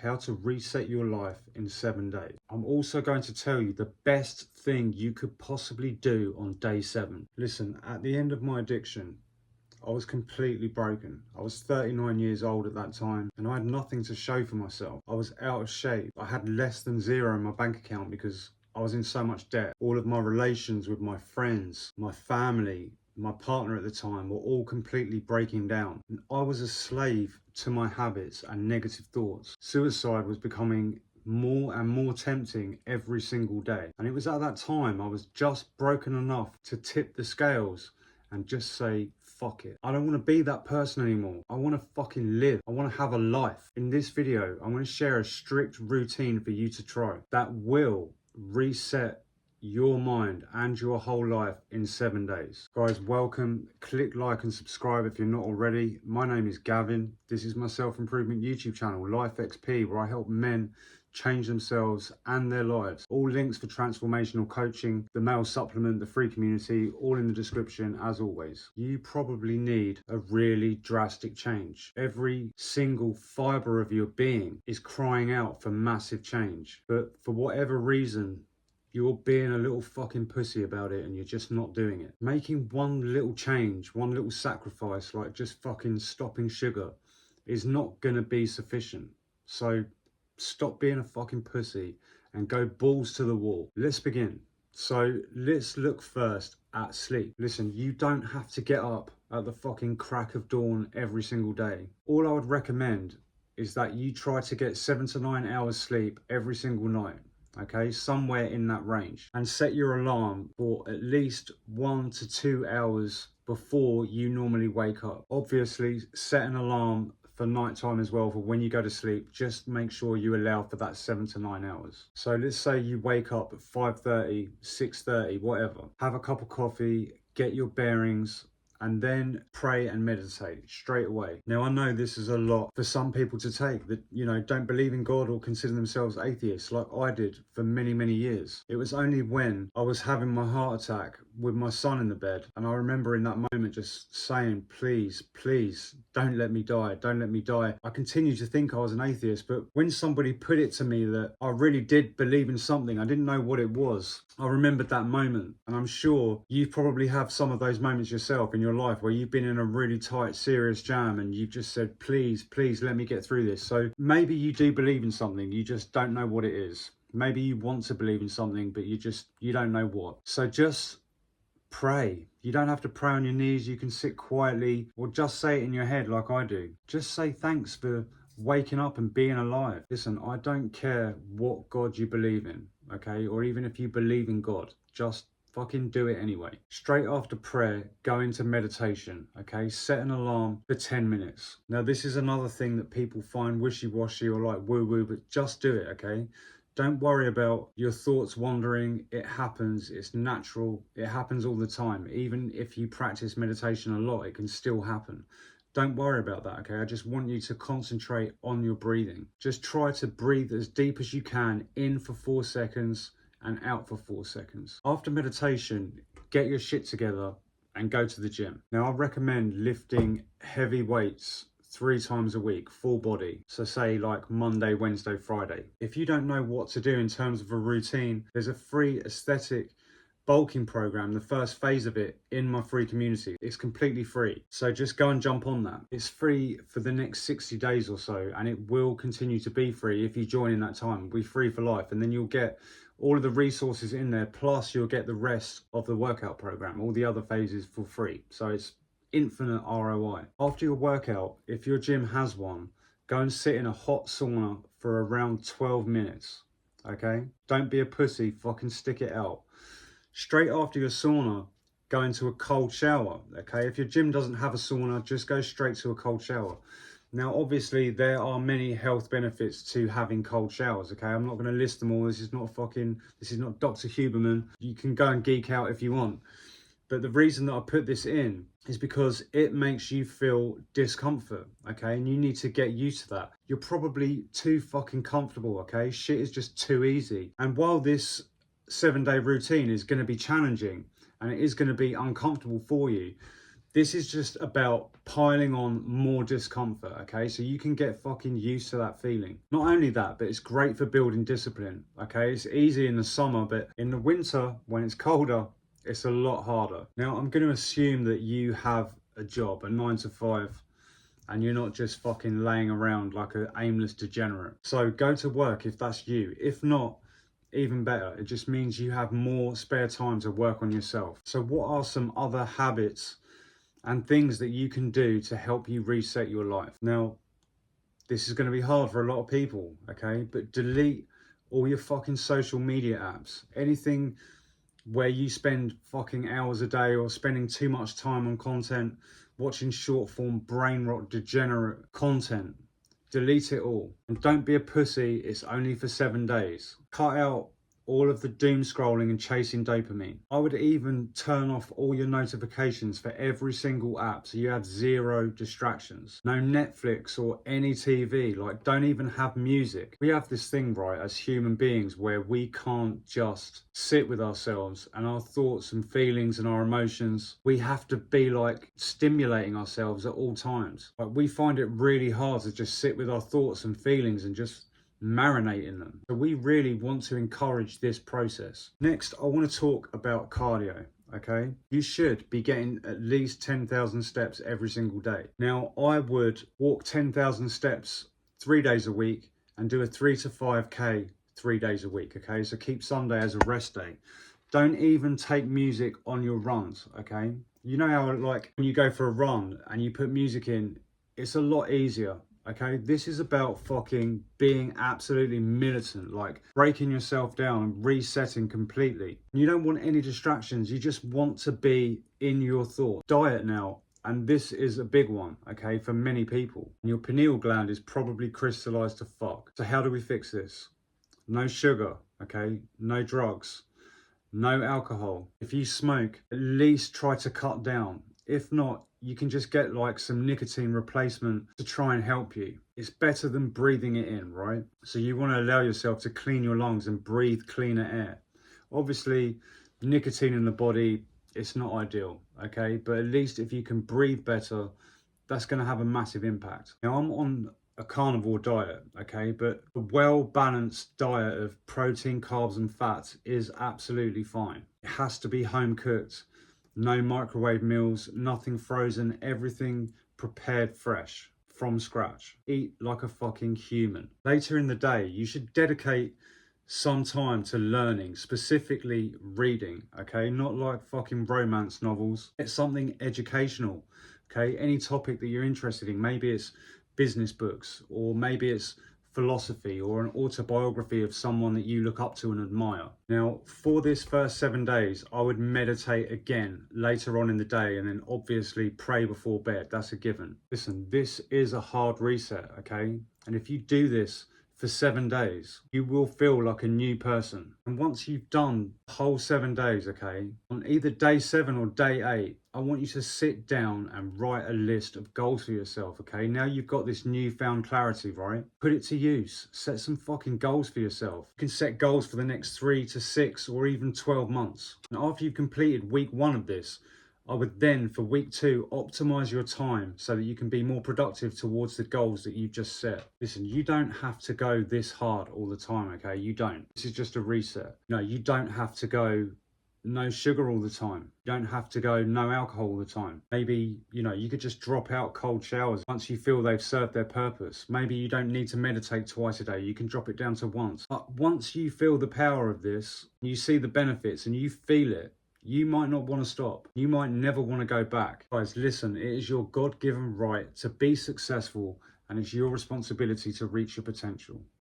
how to reset your life in 7 days. I'm also going to tell you the best thing you could possibly do on day 7. Listen, at the end of my addiction, I was completely broken. I was 39 years old at that time and I had nothing to show for myself. I was out of shape. I had less than zero in my bank account because I was in so much debt. All of my relations with my friends, my family, my partner at the time were all completely breaking down. And I was a slave to my habits and negative thoughts. Suicide was becoming more and more tempting every single day. And it was at that time I was just broken enough to tip the scales and just say, fuck it. I don't want to be that person anymore. I want to fucking live. I want to have a life. In this video, I'm going to share a strict routine for you to try that will reset your mind and your whole life in 7 days. Guys, welcome. Click like and subscribe if you're not already. My name is Gavin. This is my self-improvement YouTube channel, Life XP, where I help men change themselves and their lives. All links for transformational coaching, the male supplement, the free community, all in the description as always. You probably need a really drastic change. Every single fiber of your being is crying out for massive change. But for whatever reason, you're being a little fucking pussy about it and you're just not doing it. Making one little change, one little sacrifice, like just fucking stopping sugar, is not gonna be sufficient. So stop being a fucking pussy and go balls to the wall. Let's begin. So let's look first at sleep. Listen, you don't have to get up at the fucking crack of dawn every single day. All I would recommend is that you try to get 7 to 9 hours sleep every single night. Okay, somewhere in that range, and set your alarm for at least 1 to 2 hours before you normally wake up. Obviously, set an alarm for nighttime as well for when you go to sleep. Just make sure you allow for that 7 to 9 hours. So let's say you wake up at 5:30, 6:30, whatever. Have a cup of coffee, get your bearings, and then pray and meditate straight away. Now, I know this is a lot for some people to take that, you know, don't believe in God or consider themselves atheists like I did for many, many years. It was only when I was having my heart attack with my son in the bed, and I remember in that moment just saying, please, please, don't let me die, don't let me die. I continued to think I was an atheist, but when somebody put it to me that I really did believe in something, I didn't know what it was. I remembered that moment, and I'm sure you probably have some of those moments yourself in your life where you've been in a really tight, serious jam and you've just said, please, please let me get through this. So maybe you do believe in something, you just don't know what it is. Maybe you want to believe in something, but you don't know what. So just pray. You don't have to pray on your knees. You can sit quietly or just say it in your head like I do. Just say thanks for waking up and being alive. Listen, I don't care what God you believe in, okay? Or even if you believe in God, just fucking do it anyway. Straight after prayer, go into meditation, okay? Set an alarm for 10 minutes. Now, this is another thing that people find wishy-washy or like woo-woo, but just do it, okay? Don't worry about your thoughts wandering. It happens. It's natural. It happens all the time. Even if you practice meditation a lot, it can still happen. Don't worry about that, okay? I just want you to concentrate on your breathing. Just try to breathe as deep as you can, in for 4 seconds and out for 4 seconds. After meditation, get your shit together and go to the gym. Now, I recommend lifting heavy weights 3 times a week, full body. So say like Monday, Wednesday, Friday. If you don't know what to do in terms of a routine, there's a free aesthetic bulking program, the first phase of it, in my free community. It's completely free. So just go and jump on that. It's free for the next 60 days or so, and it will continue to be free if you join in that time. It'll be free for life, and then you'll get all of the resources in there, plus you'll get the rest of the workout program, all the other phases for free. So it's infinite ROI. After your workout, if your gym has one, go and sit in a hot sauna for around 12 minutes, okay? Don't be a pussy, fucking stick it out. Straight after your sauna, go into a cold shower, okay? If your gym doesn't have a sauna, just go straight to a cold shower. Now, obviously, there are many health benefits to having cold showers, okay? I'm not going to list them all. This is not Dr. Huberman. You can go and geek out if you want. But the reason that I put this in is because it makes you feel discomfort, okay? And you need to get used to that. You're probably too fucking comfortable, okay? Shit is just too easy. And while this 7-day routine is going to be challenging and it is going to be uncomfortable for you, This is just about piling on more discomfort, okay? So you can get fucking used to that feeling. Not only that, but it's great for building discipline, okay? It's easy in the summer, but in the winter, when it's colder, it's a lot harder. Now, I'm going to assume that you have a job, a 9 to 5, and you're not just fucking laying around like an aimless degenerate. So go to work if that's you. If not, even better. It just means you have more spare time to work on yourself. So what are some other habits and things that you can do to help you reset your life? Now, this is going to be hard for a lot of people, okay? But delete all your fucking social media apps. Anything where you spend fucking hours a day or spending too much time on content, watching short form brain rot degenerate content. Delete it all. And don't be a pussy, it's only for 7 days. Cut out all of the doom scrolling and chasing dopamine. I would even turn off all your notifications for every single app so you have 0 distractions. No Netflix or any TV, like don't even have music. We have this thing, right, as human beings where we can't just sit with ourselves and our thoughts and feelings and our emotions. We have to be like stimulating ourselves at all times. Like we find it really hard to just sit with our thoughts and feelings and just marinate in them. So we really want to encourage this process. Next, I want to talk about cardio. Okay, you should be getting at least 10,000 steps every single day. Now, I would walk 10,000 steps 3 days a week and do a 3 to 5k 3 days a week. Okay, so keep Sunday as a rest day. Don't even take music on your runs. Okay, you know how like when you go for a run and you put music in, it's a lot easier. Okay, this is about fucking being absolutely militant, like breaking yourself down and resetting completely. You don't want any distractions, you just want to be in your thoughts. Diet now, and this is a big one, okay, for many people. Your pineal gland is probably crystallized to fuck. So how do we fix this? No sugar, okay, no drugs, no alcohol. If you smoke, at least try to cut down. If not, you can just get like some nicotine replacement to try and help you. It's better than breathing it in, right? So you want to allow yourself to clean your lungs and breathe cleaner air. Obviously, nicotine in the body, it's not ideal, okay? But at least if you can breathe better, that's going to have a massive impact. Now, I'm on a carnivore diet, okay? But a well-balanced diet of protein, carbs, and fats is absolutely fine. It has to be home cooked. No microwave meals, nothing frozen, everything prepared fresh from scratch. Eat like a fucking human. Later in the day, you should dedicate some time to learning, specifically reading, okay? Not like fucking romance novels. It's something educational, okay? Any topic that you're interested in. Maybe it's business books, or maybe it's philosophy or an autobiography of someone that you look up to and admire. Now, for this first 7 days, I would meditate again later on in the day and then obviously pray before bed. That's a given. Listen, this is a hard reset, okay? And if you do this for 7 days, you will feel like a new person. And once you've done the whole 7 days, okay, on either day 7 or day 8, I want you to sit down and write a list of goals for yourself, okay? Now you've got this newfound clarity, right? Put it to use. Set some fucking goals for yourself. You can set goals for the next 3 to 6 or even 12 months. And after you've completed week 1 of this, I would then, for week 2, optimize your time so that you can be more productive towards the goals that you've just set. Listen, you don't have to go this hard all the time, okay? You don't. This is just a reset. No, you don't have to go no sugar all the time. You don't have to go no alcohol all the time. Maybe, you could just drop out cold showers once you feel they've served their purpose. Maybe you don't need to meditate twice a day. You can drop it down to once. But once you feel the power of this, you see the benefits and you feel it, you might not want to stop. You might never want to go back. Guys, listen, it is your God-given right to be successful, and it's your responsibility to reach your potential.